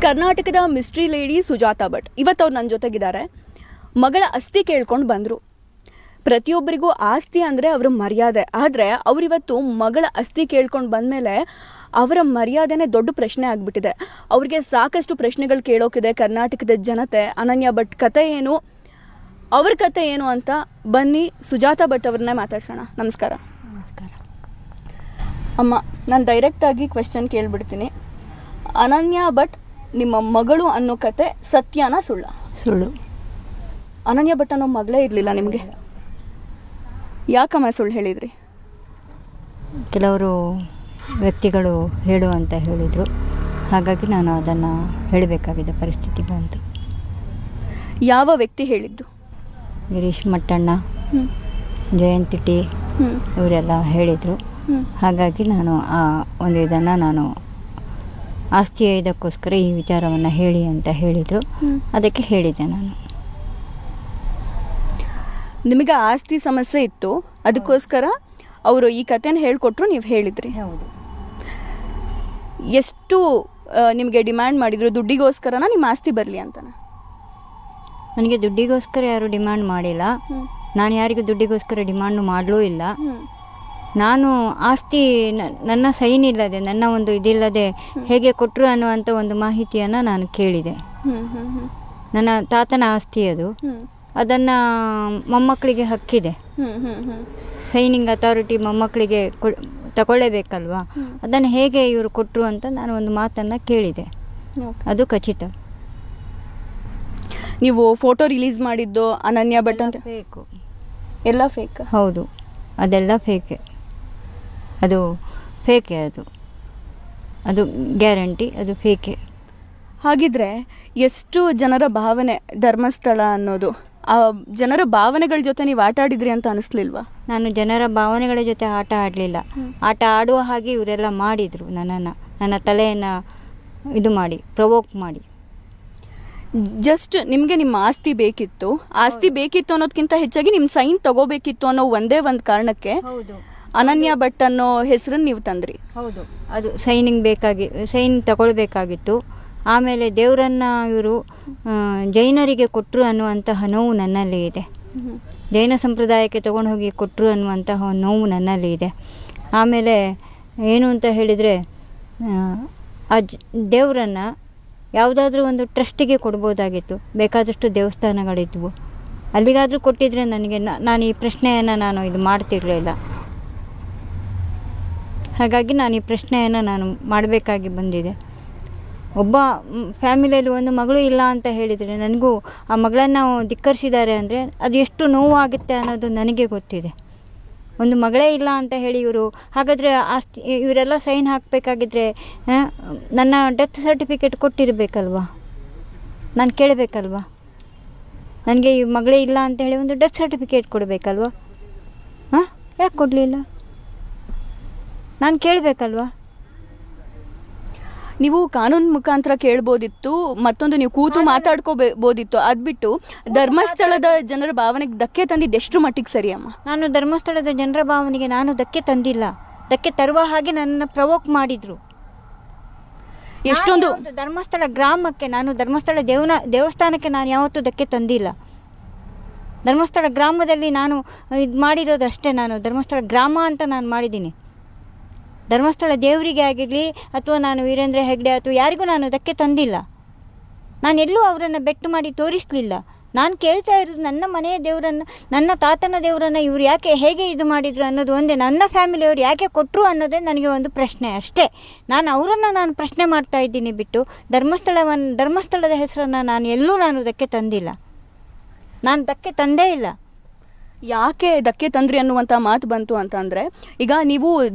ಕರ್ನಾಟಕದ mystery lady Sujata Bhat ಇವತ್ತು ಅವ್ರು ನನ್ನ ಜೊತೆಗಿದ್ದಾರೆ. ಮಗಳ ಅಸ್ತಿ ಕೇಳ್ಕೊಂಡು ಬಂದರು. ಪ್ರತಿಯೊಬ್ಬರಿಗೂ ಆಸ್ತಿ ಅಂದರೆ ಅವರ ಮರ್ಯಾದೆ. ಆದರೆ ಅವರಿವತ್ತು ಮಗಳ ಅಸ್ತಿ ಕೇಳ್ಕೊಂಡು ಬಂದಮೇಲೆ ಅವರ ಮರ್ಯಾದೆನೇ ದೊಡ್ಡ ಪ್ರಶ್ನೆ ಆಗಿಬಿಟ್ಟಿದೆ. ಅವ್ರಿಗೆ ಸಾಕಷ್ಟು ಪ್ರಶ್ನೆಗಳು ಕೇಳೋಕಿದೆ ಕರ್ನಾಟಕದ ಜನತೆ. ಅನನ್ಯ ಭಟ್ ಕತೆ ಏನು, ಅವ್ರ ಕತೆ ಏನು ಅಂತ ಬನ್ನಿ ಸುಜಾತಾ ಭಟ್ ಅವ್ರನ್ನೇ ಮಾತಾಡ್ಸೋಣ. ನಮಸ್ಕಾರ. ನಮಸ್ಕಾರ ಅಮ್ಮ, ನಾನು ಡೈರೆಕ್ಟಾಗಿ ಕ್ವೆಶ್ಚನ್ ಕೇಳಿಬಿಡ್ತೀನಿ. ಅನನ್ಯ ಭಟ್ ನಿಮ್ಮ ಮಗಳು ಅನ್ನೋ ಕತೆ ಸತ್ಯನಾ ಸುಳ್ಳ? ಸುಳ್ಳು. ಅನನ್ಯ ಭಟ್ ಅನ್ನೋ ಮಗಳೇ ಇರಲಿಲ್ಲ ನಿಮಗೆ? ಯಾಕಮ್ಮ ಸುಳ್ಳು ಹೇಳಿದ್ರಿ? ಕೆಲವರು ವ್ಯಕ್ತಿಗಳು ಹೇಳು ಅಂತ ಹೇಳಿದರು, ಹಾಗಾಗಿ ನಾನು ಅದನ್ನು ಹೇಳಬೇಕಾಗಿದೆ ಪರಿಸ್ಥಿತಿ ಬಂತು. ಯಾವ ವ್ಯಕ್ತಿ ಹೇಳಿದ್ದು? ಗಿರೀಶ್ ಮಟ್ಟಣ್ಣ, ಜಯಂತಿ ಟಿ ಇವರೆಲ್ಲ ಹೇಳಿದರು. ಹಾಗಾಗಿ ನಾನು ಆ ಒಂದು ಇದನ್ನು ನಾನು ಆಸ್ತಿಯ ಇದಕ್ಕೋಸ್ಕರ ಈ ವಿಚಾರವನ್ನು ಹೇಳಿ ಅಂತ ಹೇಳಿದರು, ಅದಕ್ಕೆ ಹೇಳಿದ್ದೆ ನಾನು. ನಿಮಗೆ ಆಸ್ತಿ ಸಮಸ್ಯೆ ಇತ್ತು, ಅದಕ್ಕೋಸ್ಕರ ಅವರು ಈ ಕಥೆನ ಹೇಳ್ಕೊಟ್ರು, ನೀವು ಹೇಳಿದ್ರಿ. ಹೌದು. ಎಷ್ಟು ನಿಮಗೆ ಡಿಮ್ಯಾಂಡ್ ಮಾಡಿದ್ರು? ದುಡ್ಡಿಗೋಸ್ಕರನ ನಿಮ್ಮ ಆಸ್ತಿ ಬರಲಿ ಅಂತನ? ನನಗೆ ದುಡ್ಡಿಗೋಸ್ಕರ ಯಾರು ಡಿಮ್ಯಾಂಡ್ ಮಾಡಿಲ್ಲ. ನಾನು ಯಾರಿಗೂ ದುಡ್ಡಿಗೋಸ್ಕರ ಡಿಮ್ಯಾಂಡು ಮಾಡಲೂ ಇಲ್ಲ. ನಾನು ಆಸ್ತಿ ನನ್ನ ಸೈನ್ ಇಲ್ಲದೆ, ನನ್ನ ಒಂದು ಇದಿಲ್ಲದೆ ಹೇಗೆ ಕೊಟ್ಟರು ಅನ್ನುವಂಥ ಒಂದು ಮಾಹಿತಿಯನ್ನು ನಾನು ಕೇಳಿದೆ. ನನ್ನ ತಾತನ ಆಸ್ತಿ ಅದು, ಅದನ್ನು ಮೊಮ್ಮಕ್ಕಳಿಗೆ ಹಕ್ಕಿದೆ. ಸೈನಿಂಗ್ ಅಥಾರಿಟಿ ಮೊಮ್ಮಕ್ಕಳಿಗೆ ತಗೊಳ್ಳೇಬೇಕಲ್ವಾ, ಅದನ್ನು ಹೇಗೆ ಇವರು ಕೊಟ್ಟರು ಅಂತ ನಾನು ಒಂದು ಮಾತನ್ನು ಕೇಳಿದೆ. ಅದು ಖಚಿತ. ನೀವು ಫೋಟೋ ರಿಲೀಸ್ ಮಾಡಿದ್ದು ಅನನ್ಯ ಭಟ್ ಅಂತ? ಫೇಕು. ಎಲ್ಲ ಫೇಕ್? ಹೌದು, ಅದೆಲ್ಲ ಫೇಕೆ. ಅದು ಫೇಕೆ, ಅದು ಗ್ಯಾರಂಟಿ, ಅದು ಫೇಕೆ. ಹಾಗಿದ್ರೆ ಎಷ್ಟು ಜನರ ಭಾವನೆ ಧರ್ಮಸ್ಥಳ ಅನ್ನೋದು, ಆ ಜನರ ಭಾವನೆಗಳ ಜೊತೆ ನೀವು ಆಟ ಆಡಿದ್ರಿ ಅಂತ ಅನಿಸ್ಲಿಲ್ವಾ? ನಾನು ಜನರ ಭಾವನೆಗಳ ಜೊತೆ ಆಟ ಆಡಲಿಲ್ಲ. ಆಟ ಆಡುವ ಹಾಗೆ ಇವರೆಲ್ಲ ಮಾಡಿದರು ನನ್ನನ್ನು, ನನ್ನ ತಲೆಯನ್ನು ಇದು ಮಾಡಿ ಪ್ರವೋಕ್ ಮಾಡಿ. ಜಸ್ಟ್ ನಿಮಗೆ ನಿಮ್ಮ ಆಸ್ತಿ ಬೇಕಿತ್ತು, ಆಸ್ತಿ ಬೇಕಿತ್ತು ಅನ್ನೋದಕ್ಕಿಂತ ಹೆಚ್ಚಾಗಿ ನಿಮ್ಮ ಸೈನ್ ತಗೋಬೇಕಿತ್ತು ಅನ್ನೋ ಒಂದೇ ಒಂದು ಕಾರಣಕ್ಕೆ ಅನನ್ಯ ಭಟ್ ಅನ್ನೋ ಹೆಸರನ್ನು ನೀವು ತಂದ್ರಿ. ಹೌದು, ಅದು ಸೈನಿಂಗ್ ಸೈನ್ ತಗೊಳ್ಬೇಕಾಗಿತ್ತು. ಆಮೇಲೆ ದೇವರನ್ನು ಇವರು ಜೈನರಿಗೆ ಕೊಟ್ಟರು ಅನ್ನುವಂತಹ ನೋವು ನನ್ನಲ್ಲಿ ಇದೆ. ಜೈನ ಸಂಪ್ರದಾಯಕ್ಕೆ ತಗೊಂಡು ಹೋಗಿ ಕೊಟ್ಟರು ಅನ್ನುವಂತಹ ನೋವು ನನ್ನಲ್ಲಿ ಇದೆ. ಆಮೇಲೆ ಏನು ಅಂತ ಹೇಳಿದರೆ, ಆ ದೇವರನ್ನು ಯಾವುದಾದ್ರೂ ಒಂದು ಟ್ರಸ್ಟಿಗೆ ಕೊಡ್ಬೋದಾಗಿತ್ತು. ಬೇಕಾದಷ್ಟು ದೇವಸ್ಥಾನಗಳಿದ್ವು, ಅಲ್ಲಿಗಾದರೂ ಕೊಟ್ಟಿದ್ರೆ ನನಗೆ ನಾನು ಈ ಪ್ರಶ್ನೆಯನ್ನು ನಾನು ಇದು ಮಾಡ್ತಿರಲಿಲ್ಲ. ಹಾಗಾಗಿ ನಾನು ಈ ಪ್ರಶ್ನೆಯನ್ನು ನಾನು ಮಾಡಬೇಕಾಗಿ ಬಂದಿದೆ. ಒಬ್ಬ ಫ್ಯಾಮಿಲಿಯಲ್ಲಿ ಒಂದು ಮಗಳು ಇಲ್ಲ ಅಂತ ಹೇಳಿದರೆ, ನನಗೂ ಆ ಮಗಳನ್ನು ಧಿಕ್ಕರಿಸಿದ್ದಾರೆ ಅಂದರೆ ಅದು ಎಷ್ಟು ನೋವಾಗುತ್ತೆ ಅನ್ನೋದು ನನಗೆ ಗೊತ್ತಿದೆ. ಒಂದು ಮಗಳೇ ಇಲ್ಲ ಅಂತ ಹೇಳಿ ಇವರು, ಹಾಗಾದರೆ ಆಸ್ತಿ ಇವರೆಲ್ಲ ಸೈನ್ ಹಾಕಬೇಕಾಗಿದ್ರೆ ನನ್ನ ಡೆತ್ ಸರ್ಟಿಫಿಕೇಟ್ ಕೊಟ್ಟಿರಬೇಕಲ್ವಾ, ನಾನು ಕೇಳಬೇಕಲ್ವಾ? ನನಗೆ ಈ ಮಗಳೇ ಇಲ್ಲ ಅಂತ ಹೇಳಿ ಒಂದು ಡೆತ್ ಸರ್ಟಿಫಿಕೇಟ್ ಕೊಡಬೇಕಲ್ವಾ? ಯಾಕೆ ಕೊಡಲಿಲ್ಲ? ನಾನು ಕೇಳಬೇಕಲ್ವಾ? ನೀವು ಕಾನೂನು ಮುಖಾಂತರ ಕೇಳ್ಬೋದಿತ್ತು, ಮತ್ತೊಂದು ನೀವು ಕೂತು ಮಾತಾಡ್ಕೋಬೋದಿತ್ತು. ಅದ್ಬಿಟ್ಟು ಧರ್ಮಸ್ಥಳದ ಜನರ ಭಾವನೆಗೆ ಧಕ್ಕೆ ತಂದಿದ್ದು ಎಷ್ಟು ಮಟ್ಟಿಗೆ ಸರಿ ಅಮ್ಮ? ನಾನು ಧರ್ಮಸ್ಥಳದ ಜನರ ಭಾವನೆಗೆ ನಾನು ಧಕ್ಕೆ ತಂದಿಲ್ಲ. ಧಕ್ಕೆ ತರುವ ಹಾಗೆ ನನ್ನನ್ನು ಪ್ರವೋಕ್ ಮಾಡಿದರು. ಎಷ್ಟೊಂದು ಧರ್ಮಸ್ಥಳ ಗ್ರಾಮಕ್ಕೆ, ನಾನು ಧರ್ಮಸ್ಥಳ ದೇವಸ್ಥಾನಕ್ಕೆ ನಾನು ಯಾವತ್ತೂ ಧಕ್ಕೆ ತಂದಿಲ್ಲ. ಧರ್ಮಸ್ಥಳ ಗ್ರಾಮದಲ್ಲಿ ನಾನು ಇದು ಮಾಡಿರೋದು ಅಷ್ಟೇ. ನಾನು ಧರ್ಮಸ್ಥಳ ಗ್ರಾಮ ಅಂತ ನಾನು ಮಾಡಿದ್ದೀನಿ. ಧರ್ಮಸ್ಥಳ ದೇವರಿಗೆ ಆಗಿರಲಿ ಅಥವಾ ನಾನು ವೀರೇಂದ್ರ ಹೆಗ್ಡೆ ಅಥವಾ ಯಾರಿಗೂ ನಾನು ಧಕ್ಕೆ ತಂದಿಲ್ಲ. ನಾನು ಎಲ್ಲೂ ಅವರನ್ನು ಬೆಟ್ಟು ಮಾಡಿ ತೋರಿಸಲಿಲ್ಲ. ನಾನು ಕೇಳ್ತಾ ಇರೋದು ನನ್ನ ಮನೆಯ ದೇವರನ್ನು, ನನ್ನ ತಾತನ ದೇವರನ್ನು ಇವರು ಯಾಕೆ ಹೇಗೆ ಇದು ಮಾಡಿದರು ಅನ್ನೋದು ಒಂದೇ. ನನ್ನ ಫ್ಯಾಮಿಲಿಯವರು ಯಾಕೆ ಕೊಟ್ಟರು ಅನ್ನೋದೇ ನನಗೆ ಒಂದು ಪ್ರಶ್ನೆ ಅಷ್ಟೇ. ನಾನು ಅವರನ್ನು ನಾನು ಪ್ರಶ್ನೆ ಮಾಡ್ತಾ ಇದ್ದೀನಿ ಬಿಟ್ಟು ಧರ್ಮಸ್ಥಳದ ಹೆಸರನ್ನು ನಾನು ಎಲ್ಲೂ ಧಕ್ಕೆ ತಂದಿಲ್ಲ. ನಾನು ಧಕ್ಕೆ ತಂದೇ ಇಲ್ಲ. ಯಾಕೆ ಧಕ್ಕೆ ತಂದ್ರಿ ಅನ್ನುವಂಥ ಮಾತು ಬಂತು ಅಂತಂದರೆ, ಈಗ ನೀವು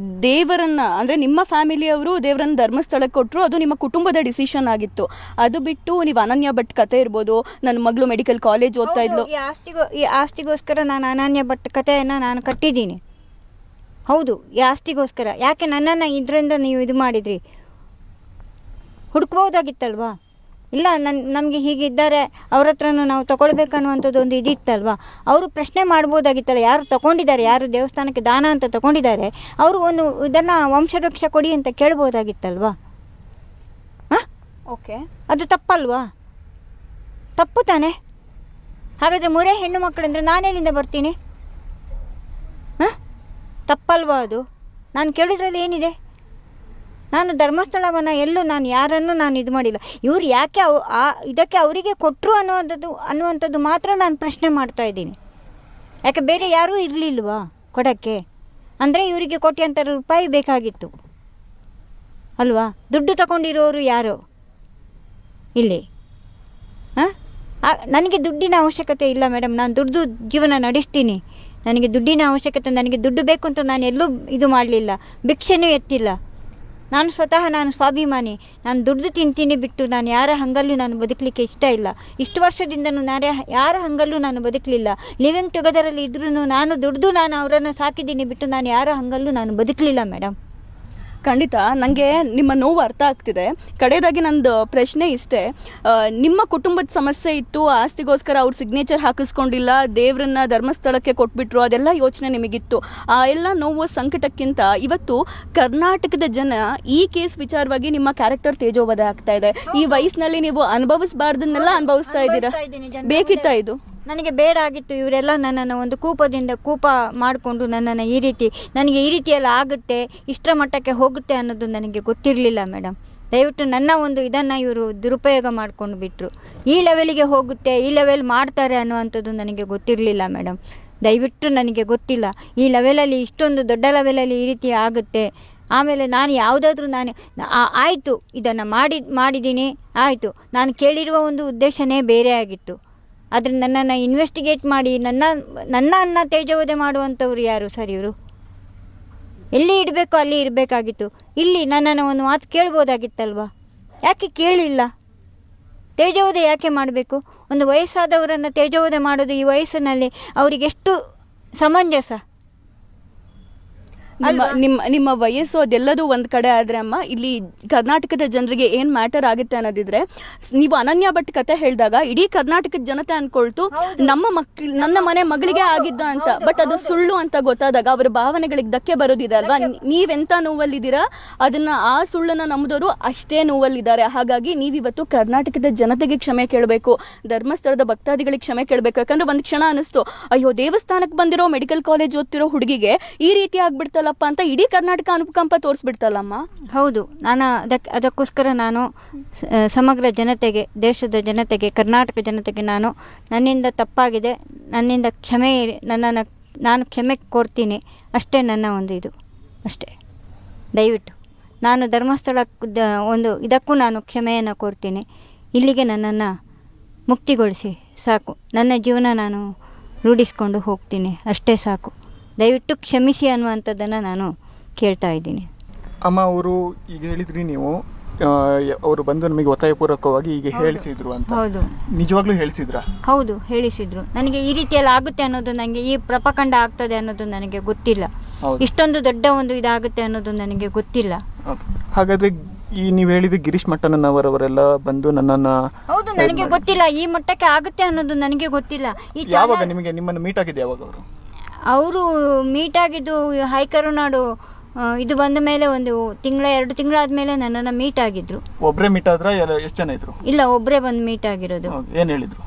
ದೇವರನ್ನ ಅಂದರೆ ನಿಮ್ಮ ಫ್ಯಾಮಿಲಿಯವರು ದೇವರನ್ನ ಧರ್ಮಸ್ಥಳಕ್ಕೆ ಕೊಟ್ಟರು, ಅದು ನಿಮ್ಮ ಕುಟುಂಬದ ಡಿಸಿಷನ್ ಆಗಿತ್ತು. ಅದು ಬಿಟ್ಟು ನೀವು ಅನನ್ಯ ಭಟ್ ಕತೆ ಇರ್ಬೋದು, ನನ್ನ ಮಗಳು ಮೆಡಿಕಲ್ ಕಾಲೇಜ್ ಓದ್ತಾ ಇದ್ಲು, ಈ ಆಸ್ತಿಗೋಸ್ಕರ ನಾನು ಅನನ್ಯ ಭಟ್ ಕಥೆಯನ್ನು ನಾನು ಕಟ್ಟಿದ್ದೀನಿ. ಹೌದು, ಈ ಆಸ್ತಿಗೋಸ್ಕರ. ಯಾಕೆ ನನ್ನನ್ನು ಇದರಿಂದ ನೀವು ಇದು ಮಾಡಿದ್ರಿ? ಹುಡುಕ್ಬೋದಾಗಿತ್ತಲ್ವಾ? ಇಲ್ಲ, ನಮಗೆ ಹೀಗಿದ್ದಾರೆ, ಅವ್ರ ಹತ್ರನೂ ನಾವು ತೊಗೊಳ್ಬೇಕನ್ನುವಂಥದ್ದು ಒಂದು ಇದಿತ್ತಲ್ವ. ಅವರು ಪ್ರಶ್ನೆ ಮಾಡ್ಬೋದಾಗಿತ್ತಲ್ಲ, ಯಾರು ತೊಗೊಂಡಿದ್ದಾರೆ, ಯಾರು ದೇವಸ್ಥಾನಕ್ಕೆ ದಾನ ಅಂತ ತೊಗೊಂಡಿದ್ದಾರೆ, ಅವರು ಒಂದು ಇದನ್ನು ವಂಶವೃಕ್ಷ ಕೊಡಿ ಅಂತ ಕೇಳ್ಬೋದಾಗಿತ್ತಲ್ವ. ಓಕೆ. ಅದು ತಪ್ಪಲ್ವಾ? ತಪ್ಪು ತಾನೆ? ಹಾಗಾದರೆ 3 ಹೆಣ್ಣು ಮಕ್ಕಳಂದರೆ ನಾನೆಲ್ಲಿಂದ ಬರ್ತೀನಿ? ಹಾಂ, ತಪ್ಪಲ್ವಾ ಅದು? ನಾನು ಕೇಳಿದ್ರಲ್ಲಿ ಏನಿದೆ? ನಾನು ಧರ್ಮಸ್ಥಳವನ್ನು ಎಲ್ಲೂ ನಾನು ಯಾರನ್ನು ನಾನು ಇದು ಮಾಡಿಲ್ಲ. ಇವ್ರು ಯಾಕೆ ಇದಕ್ಕೆ ಅವರಿಗೆ ಕೊಟ್ಟರು ಅನ್ನುವಂಥದ್ದು ಮಾತ್ರ ನಾನು ಪ್ರಶ್ನೆ ಮಾಡ್ತಾ ಇದ್ದೀನಿ. ಯಾಕೆ ಬೇರೆ ಯಾರೂ ಇರಲಿಲ್ವಾ ಕೊಡೋಕ್ಕೆ? ಅಂದರೆ ಇವರಿಗೆ ಕೋಟ್ಯಾಂತರ ರೂಪಾಯಿ ಬೇಕಾಗಿತ್ತು ಅಲ್ವಾ? ದುಡ್ಡು ತಗೊಂಡಿರೋರು ಯಾರು ಇಲ್ಲಿ? ಹಾಂ, ನನಗೆ ದುಡ್ಡಿನ ಅವಶ್ಯಕತೆ ಇಲ್ಲ ಮೇಡಮ್. ನಾನು ದುಡ್ಡು ಜೀವನ ನಡೆಸ್ತೀನಿ. ನನಗೆ ದುಡ್ಡಿನ ಅವಶ್ಯಕತೆ, ನನಗೆ ದುಡ್ಡು ಬೇಕು ಅಂತ ನಾನು ಎಲ್ಲೂ ಇದು ಮಾಡಲಿಲ್ಲ, ಭಿಕ್ಷೆನೂ ಎತ್ತಿಲ್ಲ. ನಾನು ಸ್ವತಃ ನಾನು ಸ್ವಾಭಿಮಾನಿ. ನಾನು ದುಡ್ದು ತಿಂತೀನಿ ಬಿಟ್ಟು ನಾನು ಯಾರ ಹಂಗಲ್ಲೂ ನಾನು ಬದುಕಲಿಕ್ಕೆ ಇಷ್ಟ ಇಲ್ಲ. ಇಷ್ಟು ವರ್ಷದಿಂದನೂ ನಾನು ಯಾರ ಹಂಗಲ್ಲೂ ನಾನು ಬದುಕಲಿಲ್ಲ. ಲಿವಿಂಗ್ ಟುಗೆದರಲ್ಲಿ ಇದ್ರೂ ನಾನು ದುಡ್ದು ನಾನು ಅವರನ್ನು ಸಾಕಿದ್ದೀನಿ ಬಿಟ್ಟು ನಾನು ಯಾರ ಹಂಗಲ್ಲೂ ನಾನು ಬದುಕಲಿಲ್ಲ ಮೇಡಮ್. ಖಂಡಿತ ನನಗೆ ನಿಮ್ಮ ನೋವು ಅರ್ಥ ಆಗ್ತಿದೆ. ಕಡೆಯದಾಗಿ ನಂದು ಪ್ರಶ್ನೆ ಇಷ್ಟೇ, ನಿಮ್ಮ ಕುಟುಂಬದ ಸಮಸ್ಯೆ ಇತ್ತು, ಆಸ್ತಿಗೋಸ್ಕರ ಅವ್ರ ಸಿಗ್ನೇಚರ್ ಹಾಕಿಸ್ಕೊಂಡಿಲ್ಲ, ದೇವ್ರನ್ನ ಧರ್ಮಸ್ಥಳಕ್ಕೆ ಕೊಟ್ಬಿಟ್ರು, ಅದೆಲ್ಲ ಯೋಚನೆ ನಿಮಗಿತ್ತು. ಆ ಎಲ್ಲ ನೋವು ಸಂಕಟಕ್ಕಿಂತ ಇವತ್ತು ಕರ್ನಾಟಕದ ಜನ ಈ ಕೇಸ್ ವಿಚಾರವಾಗಿ ನಿಮ್ಮ ಕ್ಯಾರೆಕ್ಟರ್ ತೇಜೋವಧ ಆಗ್ತಾ ಇದೆ. ಈ ವಯಸ್ಸಿನಲ್ಲಿ ನೀವು ಅನುಭವಿಸಬಾರ್ದನ್ನೆಲ್ಲ ಅನುಭವಿಸ್ತಾ ಇದ್ದೀರಾ. ಬೇಕಿತ್ತ ಇದು? ನನಗೆ ಬೇಡ ಆಗಿತ್ತು. ಇವರೆಲ್ಲ ನನ್ನನ್ನು ಒಂದು ಕೂಪ ಮಾಡಿಕೊಂಡು ನನ್ನನ್ನು ನನಗೆ ಈ ರೀತಿಯೆಲ್ಲ ಆಗುತ್ತೆ, ಇಷ್ಟರ ಮಟ್ಟಕ್ಕೆ ಹೋಗುತ್ತೆ ಅನ್ನೋದು ನನಗೆ ಗೊತ್ತಿರಲಿಲ್ಲ ಮೇಡಮ್. ದಯವಿಟ್ಟು ನನ್ನ ಒಂದು ಇದನ್ನು ಇವರು ದುರುಪಯೋಗ ಮಾಡ್ಕೊಂಡು ಬಿಟ್ಟರು. ಈ ಲೆವೆಲಿಗೆ ಹೋಗುತ್ತೆ, ಈ ಲೆವೆಲ್ ಮಾಡ್ತಾರೆ ಅನ್ನುವಂಥದ್ದು ನನಗೆ ಗೊತ್ತಿರಲಿಲ್ಲ ಮೇಡಮ್. ದಯವಿಟ್ಟು ನನಗೆ ಗೊತ್ತಿಲ್ಲ ಈ ಲೆವೆಲಲ್ಲಿ, ಇಷ್ಟೊಂದು ದೊಡ್ಡ ಲೆವೆಲಲ್ಲಿ ಈ ರೀತಿ ಆಗುತ್ತೆ. ಆಮೇಲೆ ನಾನು ಯಾವುದಾದ್ರೂ ಆಯಿತು ಇದನ್ನು ಮಾಡಿದ್ದೀನಿ, ಆಯಿತು, ನಾನು ಕೇಳಿರುವ ಒಂದು ಉದ್ದೇಶನೇ ಬೇರೆ ಆಗಿತ್ತು. ಆದರೆ ನನ್ನನ್ನು ಇನ್ವೆಸ್ಟಿಗೇಟ್ ಮಾಡಿ ನನ್ನ ತೇಜೋವಧೆ ಮಾಡುವಂಥವ್ರು ಯಾರು ಸರ್? ಇವರು ಎಲ್ಲಿ ಇಡಬೇಕು ಅಲ್ಲಿ ಇರಬೇಕಾಗಿತ್ತು. ಇಲ್ಲಿ ನನ್ನನ್ನು ಒಂದು ಮಾತು ಕೇಳ್ಬೋದಾಗಿತ್ತಲ್ವ? ಯಾಕೆ ಕೇಳಿಲ್ಲ? ತೇಜೋವಧೆ ಯಾಕೆ ಮಾಡಬೇಕು? ಒಂದು ವಯಸ್ಸಾದವರನ್ನು ತೇಜೋವಧೆ ಮಾಡೋದು ಈ ವಯಸ್ಸಿನಲ್ಲಿ ಅವರಿಗೆಷ್ಟು ಸಮಂಜಸ? ನಿಮ್ಮ ವಯಸ್ಸು ಅದೆಲ್ಲದೂ ಒಂದ್ ಕಡೆ ಆದ್ರೆ ಅಮ್ಮ, ಇಲ್ಲಿ ಕರ್ನಾಟಕದ ಜನರಿಗೆ ಏನ್ ಮ್ಯಾಟರ್ ಆಗುತ್ತೆ ಅನ್ನೋದಿದ್ರೆ, ನೀವು ಅನನ್ಯ ಭಟ್ ಕತೆ ಹೇಳಿದಾಗ ಇಡೀ ಕರ್ನಾಟಕದ ಜನತೆ ಅನ್ಕೊಳ್ತು ನನ್ನ ಮನೆ ಮಗಳಿಗೆ ಆಗಿದ್ದ ಅಂತ. ಬಟ್ ಅದು ಸುಳ್ಳು ಅಂತ ಗೊತ್ತಾದಾಗ ಅವರ ಭಾವನೆಗಳಿಗೆ ಧಕ್ಕೆ ಬರೋದಿದೆ ಅಲ್ವಾ? ನೀವೆಂತ ನೋವಲ್ಲಿದ್ದೀರಾ, ಅದನ್ನ ಆ ಸುಳ್ಳನ್ನ ನಂಬಿದವರು ಅಷ್ಟೇ ನೋವಲ್ಲಿದ್ದಾರೆ. ಹಾಗಾಗಿ ನೀವಿವತ್ತು ಕರ್ನಾಟಕದ ಜನತೆಗೆ ಕ್ಷಮೆ ಕೇಳಬೇಕು, ಧರ್ಮಸ್ಥಳದ ಭಕ್ತಾದಿಗಳಿಗೆ ಕ್ಷಮೆ ಕೇಳಬೇಕು. ಯಾಕಂದ್ರೆ ಒಂದ್ ಕ್ಷಣ ಅನಿಸ್ತು, ಅಯ್ಯೋ ದೇವಸ್ಥಾನಕ್ಕೆ ಬಂದಿರೋ ಮೆಡಿಕಲ್ ಕಾಲೇಜ್ ಓದ್ತಿರೋ ಹುಡುಗಿಗೆ ಈ ರೀತಿ ಆಗ್ಬಿಡ್ತಲ್ಲ ಅಂತ ಇಡೀ ಕರ್ನಾಟಕ ಅನುಕಂಪ ತೋರಿಸ್ಬಿಡ್ತಲ್ಲಮ್ಮ. ಹೌದು, ನಾನು ಅದಕ್ಕೋಸ್ಕರ ನಾನು ಸಮಗ್ರ ಜನತೆಗೆ, ದೇಶದ ಜನತೆಗೆ, ಕರ್ನಾಟಕ ಜನತೆಗೆ ನನ್ನಿಂದ ತಪ್ಪಾಗಿದೆ, ನನ್ನಿಂದ ನಾನು ಕ್ಷಮೆ ಕೋರ್ತೀನಿ. ಅಷ್ಟೇ ನನ್ನ ಒಂದು ಇದು, ಅಷ್ಟೇ. ದಯವಿಟ್ಟು ನಾನು ಧರ್ಮಸ್ಥಳದ ಒಂದು ಇದಕ್ಕೂ ನಾನು ಕ್ಷಮೆಯನ್ನು ಕೋರ್ತೀನಿ. ಇಲ್ಲಿಗೆ ನನ್ನನ್ನು ಮುಕ್ತಿಗೊಳಿಸಿ ಸಾಕು. ನನ್ನ ಜೀವನ ನಾನು ರೂಢಿಸ್ಕೊಂಡು ಹೋಗ್ತೀನಿ, ಅಷ್ಟೇ ಸಾಕು. ದಯವಿಟ್ಟು ಕ್ಷಮಿಸಿ ಅನ್ನುವಂಥದ್ದನ್ನು ನಾನು ಕೇಳ್ತಾ ಇದ್ದೀನಿ. ಅಮ್ಮ, ಅವರು ಈಗ ಹೇಳಿದ್ರಿ ನೀವು, ಅವರು ಬಂದು ನಮಗೆ ಒತ್ತಾಯಪೂರ್ವಕವಾಗಿ ಈಗ ಹೇಳಿಸಿದ್ರು ಅಂತ. ಹೌದು, ನಿಜವಾಗ್ಲೂ ಹೇಳಿಸಿದ್ರ? ಹೌದು, ಹೇಳಿಸಿದ್ರು. ನನಗೆ ಈ ರೀತಿಯಲ್ಲಿ ಆಗುತ್ತೆ ಅನ್ನೋದು, ನನಗೆ ಈ ಪ್ರಪಕಂಡ ಆಗ್ತದೆ ಅನ್ನೋದು ನನಗೆ ಗೊತ್ತಿಲ್ಲ. ಇಷ್ಟೊಂದು ದೊಡ್ಡ ಒಂದು ಇದಾಗುತ್ತೆ ಅನ್ನೋದು ನನಗೆ ಗೊತ್ತಿಲ್ಲ. ಹಾಗಾದ್ರೆ ನೀವು ಹೇಳಿದ್ರೆ ಗಿರೀಶ್ ಮಟ್ಟಣ್ಣನವರೆಲ್ಲ ಬಂದು ನನ್ನನ್ನ, ಹೌದು, ನನಗೆ ಗೊತ್ತಿಲ್ಲ ಈ ಮಟ್ಟಕ್ಕೆ ಆಗುತ್ತೆ ಅನ್ನೋದು ನನಗೆ ಗೊತ್ತಿಲ್ಲ. ಯಾವಾಗ ನಿಮ್ಮನ್ನು ಮೀಟ್ ಆಗಿದೆ? ಯಾವಾಗ ಅವರು ಮೀಟ್ ಆಗಿದ್ದು ಹೈಕರುನಾಡು ಇದು ಬಂದ ಮೇಲೆ 2 ತಿಂಗಳಾದ್ಮೇಲೆ ನನ್ನನ್ನು ಮೀಟ್ ಆಗಿದ್ರು. ಒಬ್ಬರೇ ಮೀಟ್ ಆದ್ರ? ಎಷ್ಟು ಜನ ಇದ್ರು? ಇಲ್ಲ, ಒಬ್ಬರೇ ಬಂದು ಮೀಟ್ ಆಗಿರೋದು. ಏನ್ ಹೇಳಿದ್ರು?